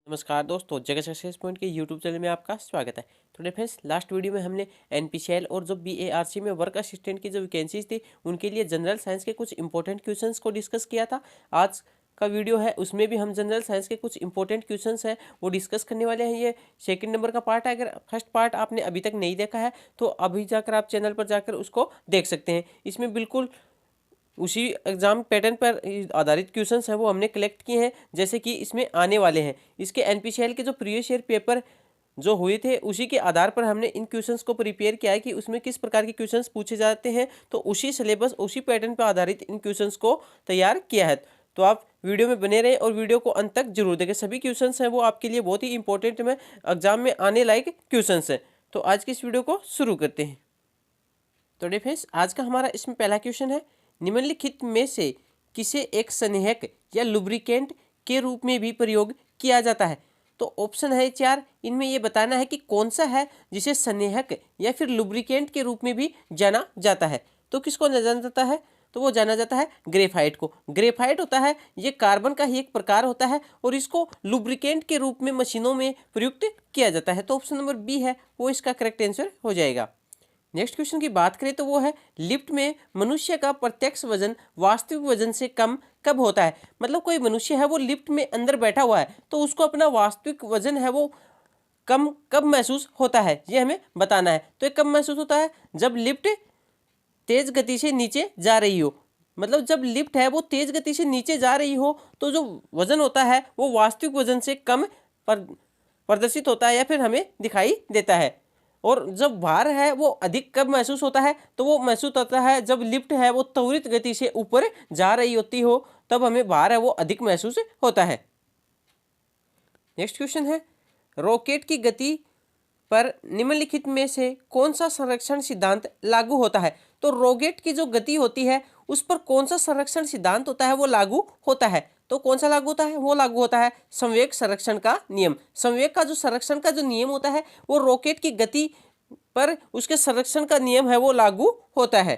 नमस्कार दोस्तों, जगह सक्सेस पॉइंट के यूट्यूब चैनल में आपका स्वागत है। तो फ्रेंड्स, लास्ट वीडियो में हमने एनपीसीएल और जो बीएआरसी में वर्क असिस्टेंट की जो वैकेंसीज थी उनके लिए जनरल साइंस के कुछ इंपॉर्टेंट क्वेश्चंस को डिस्कस किया था। आज का वीडियो है उसमें भी हम जनरल साइंस के कुछ इंपॉर्टेंट क्वेश्चंस हैं वो डिस्कस करने वाले हैं। ये सेकंड नंबर का पार्ट है। अगर फर्स्ट पार्ट आपने अभी तक नहीं देखा है तो अभी जाकर आप चैनल पर जाकर उसको देख सकते हैं। इसमें बिल्कुल उसी एग्जाम पैटर्न पर आधारित क्वेश्चंस हैं वो हमने कलेक्ट किए हैं, जैसे कि इसमें आने वाले हैं। इसके एनपीसीएल के जो प्रीवियस ईयर पेपर जो हुए थे उसी के आधार पर हमने इन क्वेश्चंस को प्रिपेयर किया है कि उसमें किस प्रकार के क्वेश्चंस पूछे जाते हैं। तो उसी सिलेबस उसी पैटर्न पर आधारित इन क्वेश्चंस को तैयार किया है। तो आप वीडियो में बने रहें और वीडियो को अंत तक जरूर देखें। सभी क्वेश्चंस हैं वो आपके लिए बहुत ही इंपॉर्टेंट में एग्जाम में आने लायक क्वेश्चंस हैं। तो आज की इस वीडियो को शुरू करते हैं। तो डिफेंस आज का हमारा इसमें पहला क्वेश्चन है, निम्नलिखित में से किसे एक संदेहक या लुब्रिकेंट के रूप में भी प्रयोग किया जाता है। तो ऑप्शन है 4। इनमें यह बताना है कि कौन सा है जिसे संदेहक या फिर लुब्रिकेंट के रूप में भी जाना जाता है। तो किसको जाना जाता है? तो वो जाना जाता है ग्रेफाइट को। ग्रेफाइट होता है ये कार्बन का ही एक प्रकार होता है और इसको लुब्रिकेंट के रूप में मशीनों में प्रयुक्त किया जाता है। तो ऑप्शन नंबर बी है वो इसका करेक्ट आंसर हो जाएगा। नेक्स्ट क्वेश्चन की बात करें तो वो है, लिफ्ट में मनुष्य का प्रत्यक्ष वजन वास्तविक वजन से कम कब होता है। मतलब कोई मनुष्य है वो लिफ्ट में अंदर बैठा हुआ है तो उसको अपना वास्तविक वजन है वो कम कब महसूस होता है, ये हमें बताना है। तो ये कब महसूस होता है? जब लिफ्ट तेज गति से नीचे जा रही हो। मतलब जब लिफ्ट है वो तेज गति से नीचे जा रही हो तो जो वजन होता है वो वास्तविक वजन से कम प्रदर्शित होता है या फिर हमें दिखाई देता है। और जब भार है वो अधिक कब महसूस होता है? तो वो महसूस होता है जब लिफ्ट है वो त्वरित गति से ऊपर जा रही होती हो, तब हमें भार है वो अधिक महसूस होता है। नेक्स्ट क्वेश्चन है, रॉकेट की गति पर निम्नलिखित में से कौन सा संरक्षण सिद्धांत लागू होता है। तो रॉकेट की जो गति होती है उस पर कौन सा संरक्षण सिद्धांत होता है वो लागू होता है। तो कौन सा लागू होता है? वो लागू होता है संवेग संरक्षण का नियम। संवेग का जो संरक्षण का जो नियम होता है वो रॉकेट की गति पर उसके संरक्षण का नियम है वो लागू होता है।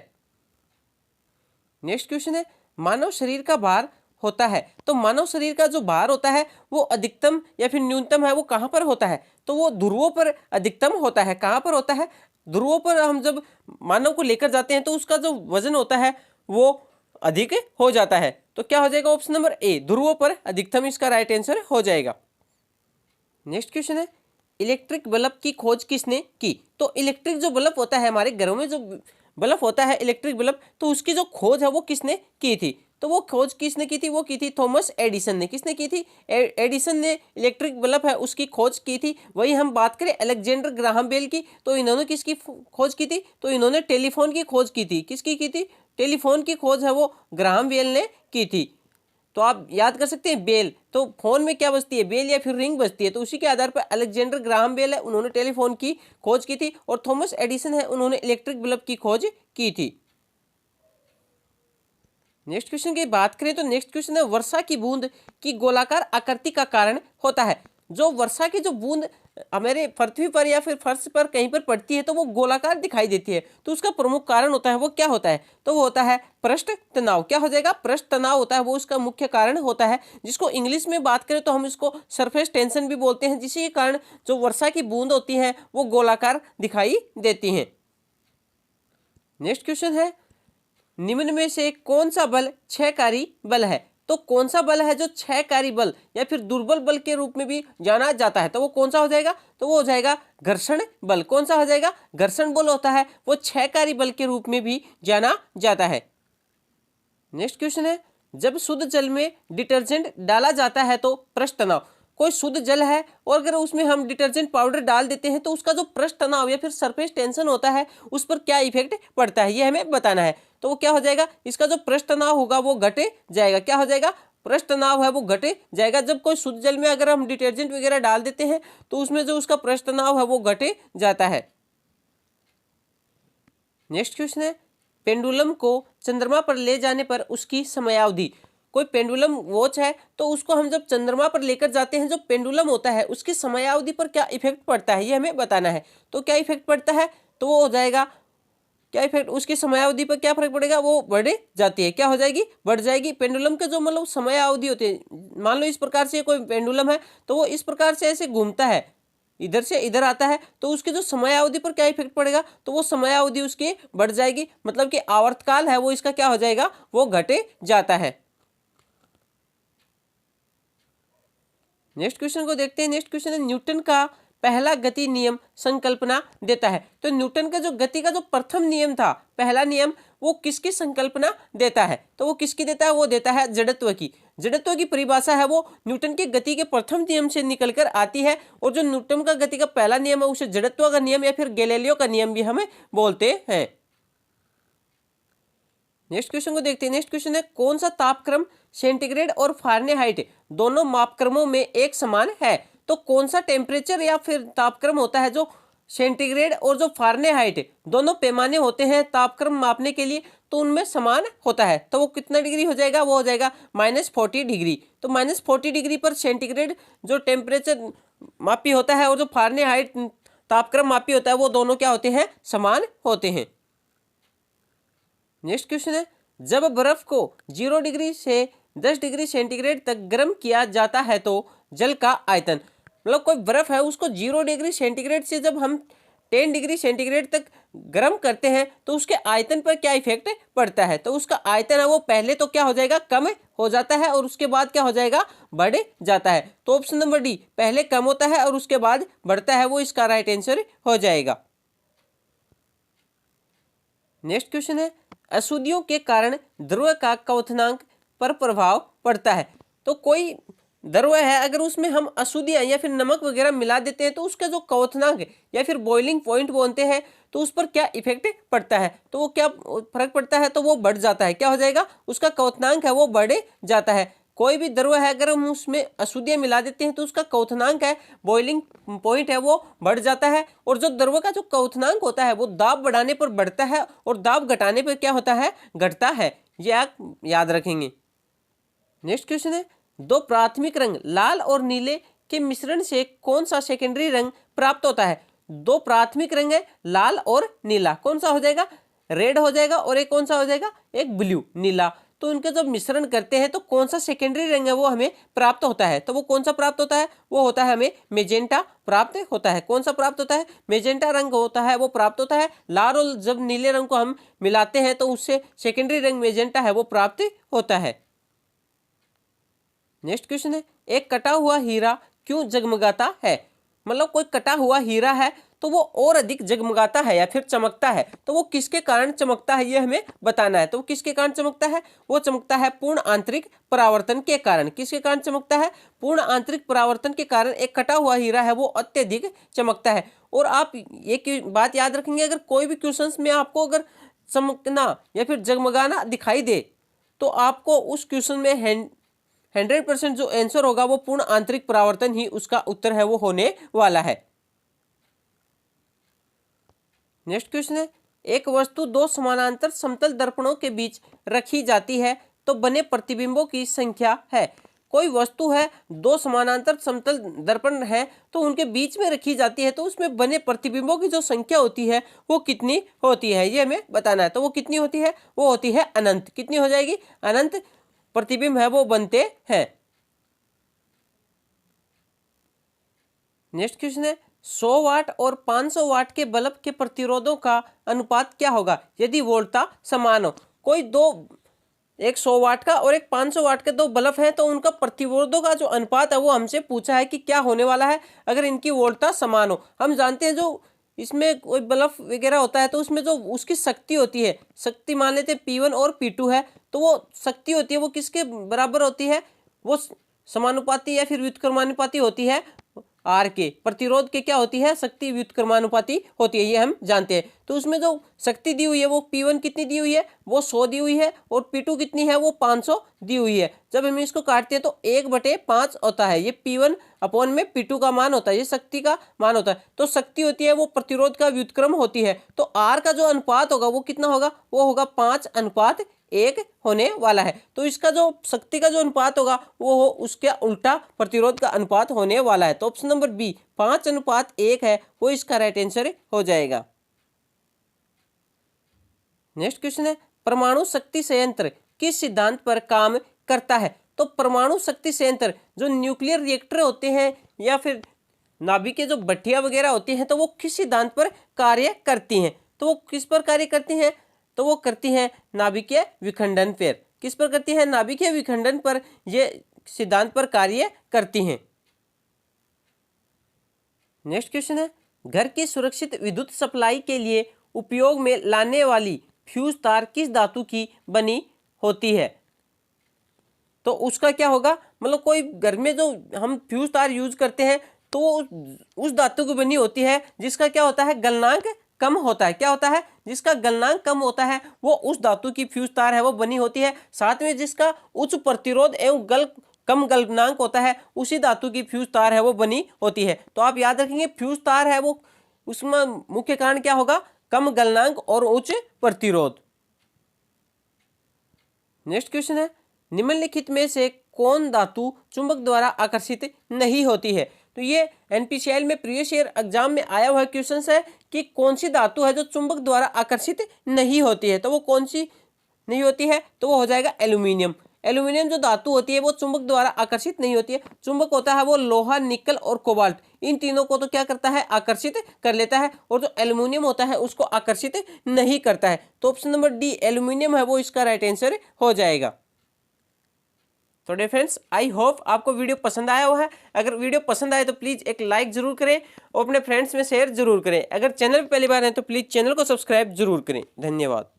नेक्स्ट क्वेश्चन है, मानव शरीर का भार होता है। तो मानव शरीर का जो भार होता है वो अधिकतम या फिर न्यूनतम है वो कहाँ पर होता है? तो वो ध्रुवों पर अधिकतम होता है। कहाँ पर होता है? ध्रुवों पर हम जब मानव को लेकर जाते हैं तो उसका जो वजन होता है वो अधिक हो जाता है। तो क्या हो जाएगा? ऑप्शन नंबर ए, ध्रुवों पर अधिकतम इसका राइट आंसर हो जाएगा। नेक्स्ट क्वेश्चन है, इलेक्ट्रिक बल्ब की खोज किसने की। तो इलेक्ट्रिक जो बल्ब होता है हमारे घरों में जो बल्ब होता है इलेक्ट्रिक बल्ब, तो उसकी जो खोज है वो किसने की थी। तो वो खोज किसने की थी? वो की थी थॉमस एडिसन ने। किसने की थी? एडिसन ने इलेक्ट्रिक बल्ब है उसकी खोज की थी। वही हम बात करें अलेक्जेंडर ग्राहम बेल की, तो इन्होंने किसकी खोज की थी? तो इन्होंने टेलीफोन की खोज की थी। किसकी की थी? टेलीफोन की खोज है वो ग्राहम बेल ने की थी। तो आप याद कर सकते हैं बेल, तो फोन में क्या बजती है? बेल या फिर रिंग बजती है। तो उसी के आधार पर अलेक्जेंडर ग्राहम बेल है उन्होंने टेलीफोन की खोज की थी और थॉमस एडिसन है उन्होंने इलेक्ट्रिक बल्ब की खोज की थी। नेक्स्ट क्वेश्चन की बात करें तो नेक्स्ट क्वेश्चन है, वर्षा की बूंद की गोलाकार आकृति का कारण होता है। जो वर्षा की जो बूंद हमारे पृथ्वी पर या फिर फर्श पर कहीं पर पड़ती है तो वो गोलाकार दिखाई देती है, तो उसका प्रमुख कारण होता है वो क्या होता है? तो वो होता है पृष्ठ तनाव। क्या हो जाएगा? पृष्ठ तनाव होता है वो उसका मुख्य कारण होता है, जिसको इंग्लिश में बात करें तो हम इसको सरफेस टेंशन भी बोलते हैं, जिसके कारण जो वर्षा की बूंद होती है वो गोलाकार दिखाई देती हैं। नेक्स्ट क्वेश्चन है, निम्न में से कौन सा बल क्षयकारी बल है। तो कौन सा बल है जो क्षयकारी बल या फिर दुर्बल बल के रूप में भी जाना जाता है? तो वो कौन सा हो जाएगा? तो वो हो जाएगा घर्षण बल। कौन सा हो जाएगा? घर्षण बल होता है वो क्षयकारी बल के रूप में भी जाना जाता है। नेक्स्ट क्वेश्चन है, जब शुद्ध जल में डिटर्जेंट डाला जाता है तो पृष्ठ तनाव। कोई शुद्ध जल है और अगर उसमें हम डिटर्जेंट पाउडर डाल देते हैं तो उसका जो पृष्ठ तनाव या फिर सरफेस टेंशन होता है उस पर क्या इफेक्ट पड़ता है, ये हमें बताना है। तो वो क्या हो जाएगा? इसका जो पृष्ठ तनाव होगा वो घटे जाएगा। क्या हो जाएगा? पृष्ठ तनाव है वो घटे जाएगा। जब कोई शुद्ध जल में अगर हम डिटर्जेंट वगैरह डाल देते हैं तो उसमें जो उसका पृष्ठ तनाव है वो घटे जाता है। नेक्स्ट क्वेश्चन है, पेंडुलम को चंद्रमा पर ले जाने पर उसकी समयावधि। कोई पेंडुलम वॉच है तो उसको हम जब चंद्रमा पर लेकर जाते हैं, जो पेंडुलम होता है उसकी समयावधि पर क्या इफेक्ट पड़ता है ये हमें बताना है। तो क्या इफेक्ट पड़ता है? तो वो हो जाएगा क्या इफेक्ट, उसकी समयावधि पर क्या फर्क पड़ेगा, वो बढ़ जाती है, क्या हो जाएगी, बढ़ जाएगी। पेंडुलम के जो मतलब समयावधि होती है, मान लो इस प्रकार से कोई पेंडुलम है तो वो इस प्रकार से ऐसे घूमता है, इधर से इधर आता है, तो उसकी जो समयावधि पर क्या इफेक्ट पड़ेगा, तो वो समयावधि उसकी बढ़ जाएगी, मतलब कि आवर्तकाल है वो इसका क्या हो जाएगा, वो घटे जाता है। नेक्स्ट क्वेश्चन को देखते हैं। नेक्स्ट क्वेश्चन है, न्यूटन का पहला गति नियम संकल्पना देता है। तो न्यूटन का जो गति का जो प्रथम नियम था, पहला नियम, वो किसकी संकल्पना देता है, तो वो किसकी देता है, वो देता है जड़त्व की। जड़त्व की परिभाषा है वो न्यूटन की गति के प्रथम नियम से निकलकर आती है, और जो न्यूटन का गति का पहला नियम है उसे जड़त्व का नियम या फिर गैलीलियो का नियम भी हमें बोलते हैं। नेक्स्ट क्वेश्चन को देखते हैं। नेक्स्ट क्वेश्चन है, कौन सा तापक्रम सेंटीग्रेड और फारेनहाइट दोनों मापक्रमों में एक समान है। तो कौन सा टेम्परेचर या फिर तापक्रम होता है जो सेंटीग्रेड और जो फारेनहाइट दोनों पैमाने होते हैं तापक्रम मापने के लिए, तो उनमें समान होता है, तो वो कितना डिग्री हो जाएगा, वो हो जाएगा -40 डिग्री। तो -40 डिग्री पर सेंटीग्रेड जो टेम्परेचर मापी होता है और जो फारेनहाइट तापक्रम मापी होता है, वो दोनों क्या होते हैं, समान होते हैं। नेक्स्ट क्वेश्चन है, जब बर्फ को 0 डिग्री से 10 डिग्री सेंटीग्रेड तक गर्म किया जाता है तो जल का आयतन, मतलब कोई बर्फ है उसको 0 डिग्री सेंटीग्रेड से जब हम 10 डिग्री सेंटीग्रेड तक गर्म करते हैं तो उसके आयतन पर क्या इफेक्ट पड़ता है, तो उसका आयतन है वो पहले तो क्या हो जाएगा, कम हो जाता है, और उसके बाद क्या हो जाएगा, बढ़ जाता है। तो ऑप्शन नंबर डी, पहले कम होता है और उसके बाद बढ़ता है, वो इसका राइट आंसर हो जाएगा। नेक्स्ट क्वेश्चन है, अशुद्धियों के कारण द्रव्य का क्वथनांक पर प्रभाव पड़ता है। तो कोई द्रव्य है, अगर उसमें हम अशुद्धियां या फिर नमक वगैरह मिला देते हैं तो उसका जो क्वथनांक या फिर बॉइलिंग पॉइंट बोलते हैं, तो उस पर क्या इफेक्ट पड़ता है, तो वो क्या फर्क पड़ता है, तो वो बढ़ जाता है, क्या हो जाएगा, उसका क्वथनांक है वो बढ़ जाता है। कोई भी द्रव्य है अगर हम उसमें अशुद्धियां मिला देते हैं तो उसका क्वथनांक है, बॉइलिंग पॉइंट है, वो बढ़ जाता है। और जो द्रव्य का जो क्वथनांक होता है वो दाब बढ़ाने पर बढ़ता है और दाब घटाने पर क्या होता है, घटता है, ये आप याद रखेंगे। नेक्स्ट क्वेश्चन है, दो प्राथमिक रंग लाल और नीले के मिश्रण से कौन सा सेकेंडरी रंग प्राप्त होता है। दो प्राथमिक रंग है लाल और नीला, कौन सा हो जाएगा, रेड हो जाएगा, और एक कौन सा हो जाएगा, एक ब्लू, नीला। तो इनके जब मिश्रण करते हैं तो कौन सा सेकेंडरी रंग है वो हमें प्राप्त होता है, तो वो कौन सा प्राप्त होता है, वो होता है हमें मेजेंटा प्राप्त होता है। कौन सा प्राप्त होता है, मेजेंटा रंग होता है वो प्राप्त होता है। लाल और जब नीले रंग को हम मिलाते हैं तो उससे सेकेंडरी रंग मेजेंटा है वो प्राप्त होता है। नेक्स्ट क्वेश्चन है, एक कटा हुआ हीरा क्यों जगमगाता है। मतलब कोई कटा हुआ हीरा है तो वो और अधिक जगमगाता है या फिर चमकता है, तो वो किसके कारण चमकता है ये हमें बताना है। तो वो किसके कारण चमकता है, वो चमकता है पूर्ण आंतरिक परावर्तन के कारण। किसके कारण चमकता है, पूर्ण आंतरिक परावर्तन के कारण एक कटा हुआ हीरा है वो अत्यधिक चमकता है। और आप एक बात याद रखेंगे, अगर कोई भी क्वेश्चन में आपको अगर चमकना या फिर जगमगाना दिखाई दे तो आपको उस क्वेश्चन में 100% जो आंसर होगा वो पूर्ण आंतरिक परावर्तन ही उसका उत्तर है वो होने वाला है। नेक्स्ट क्वेश्चन है, एक वस्तु दो समानांतर समतल दर्पणों के बीच रखी जाती है तो बने प्रतिबिंबों की संख्या है। कोई वस्तु है, दो समानांतर समतल दर्पण है तो उनके बीच में रखी जाती है तो उसमें बने प्रतिबिंबों की जो संख्या होती है वो कितनी होती है, ये हमें बताना है। तो वो कितनी होती है, वो होती है अनंत। कितनी हो जाएगी, अनंत प्रतिबिंब है वो बनते हैं। नेक्स्ट क्वेश्चन है, 100 वाट और 500 वाट के बल्ब के प्रतिरोधों का अनुपात क्या होगा यदि वोल्टता समान हो। कोई दो, एक 100 वाट का और एक 500 वाट के दो बल्ब हैं तो उनका प्रतिरोधों का जो अनुपात है वो हमसे पूछा है कि क्या होने वाला है अगर इनकी वोल्टता समान हो। हम जानते हैं जो इसमें कोई बल्ब वगैरह होता है तो उसमें जो उसकी शक्ति होती है, शक्ति मान लेते हैं P1 और P2 है, तो वो शक्ति होती है वो किसके बराबर होती है, वो समानुपाती या फिर व्युत्क्रमानुपाती होती है आर के। प्रतिरोध के क्या होती है, शक्ति व्युत्क्रमानुपाती होती है, ये हम जानते हैं। तो उसमें जो शक्ति दी हुई है वो P1 कितनी दी हुई है, वो 100 दी हुई है, और P2 कितनी है, वो 500 दी हुई है। जब हम इसको काटते हैं तो 1/5 होता है, ये P1 अपॉन में P2 का मान होता है, ये शक्ति का मान होता है। तो शक्ति होती है वो प्रतिरोध का व्युत्क्रम होती है, तो R का जो अनुपात होगा वो कितना होगा, वो होगा 5:1 होने वाला है। तो इसका जो शक्ति का जो अनुपात होगा वो उसके उल्टा प्रतिरोध का अनुपात होने वाला है। तो ऑप्शन नंबर बी 5:1 है वो इसका राइट आंसर हो जाएगा। नेक्स्ट क्वेश्चन है, परमाणु शक्ति संयंत्र किस सिद्धांत पर काम करता है? तो परमाणु शक्ति संयंत्र जो न्यूक्लियर रिएक्टर होते हैं या फिर नाभिक के जो भट्टियां वगैरह होती हैं, तो वो किस सिद्धांत पर कार्य करती हैं? तो वो किस पर कार्य करती हैं? तो वो करती हैं नाभिकीय विखंडन पर। किस पर करती हैं? नाभिकीय विखंडन पर ये सिद्धांत पर कार्य करती हैं। नेक्स्ट क्वेश्चन है, घर की सुरक्षित विद्युत सप्लाई के लिए उपयोग में लाने वाली फ्यूज तार किस धातु की बनी होती है? तो उसका क्या होगा, मतलब कोई घर में जो हम फ्यूज तार यूज करते हैं तो उस धातु की बनी होती है जिसका क्या होता है, गलनांक कम होता है। क्या होता है? जिसका गलनांक कम होता है वो उस धातु की फ्यूज तार है वो बनी होती है। साथ में जिसका उच्च प्रतिरोध एवं कम गलनांक होता है उसी धातु की फ्यूज तार है वो बनी होती है। तो आप याद रखेंगे फ्यूज तार है वो, उसमें मुख्य कारण क्या होगा, कम गलनांक और उच्च प्रतिरोध। नेक्स्ट क्वेश्चन है, निम्नलिखित में से कौन धातु चुंबक द्वारा आकर्षित नहीं होती है? तो ये एनपीसीएल में प्रीवियस ईयर एग्जाम में आया हुआ क्वेश्चन है कि कौन सी धातु है जो चुंबक द्वारा आकर्षित नहीं होती है? तो वो कौन सी नहीं होती है? तो वो हो जाएगा एल्यूमिनियम। एल्यूमिनियम जो धातु होती है वो चुंबक द्वारा आकर्षित नहीं होती है। चुंबक होता है वो लोहा, निकल और कोबाल्ट, इन तीनों को तो क्या करता है, आकर्षित कर लेता है, और जो एल्यूमिनियम होता है उसको आकर्षित नहीं करता है। तो ऑप्शन नंबर डी एल्यूमिनियम है वो इसका राइट आंसर हो जाएगा। तो डियर फ्रेंड्स, आई होप आपको वीडियो पसंद आया हुआ है। अगर वीडियो पसंद आए तो प्लीज़ एक लाइक जरूर करें और अपने फ्रेंड्स में शेयर जरूर करें। अगर चैनल पर पहली बार है तो प्लीज़ चैनल को सब्सक्राइब जरूर करें। धन्यवाद।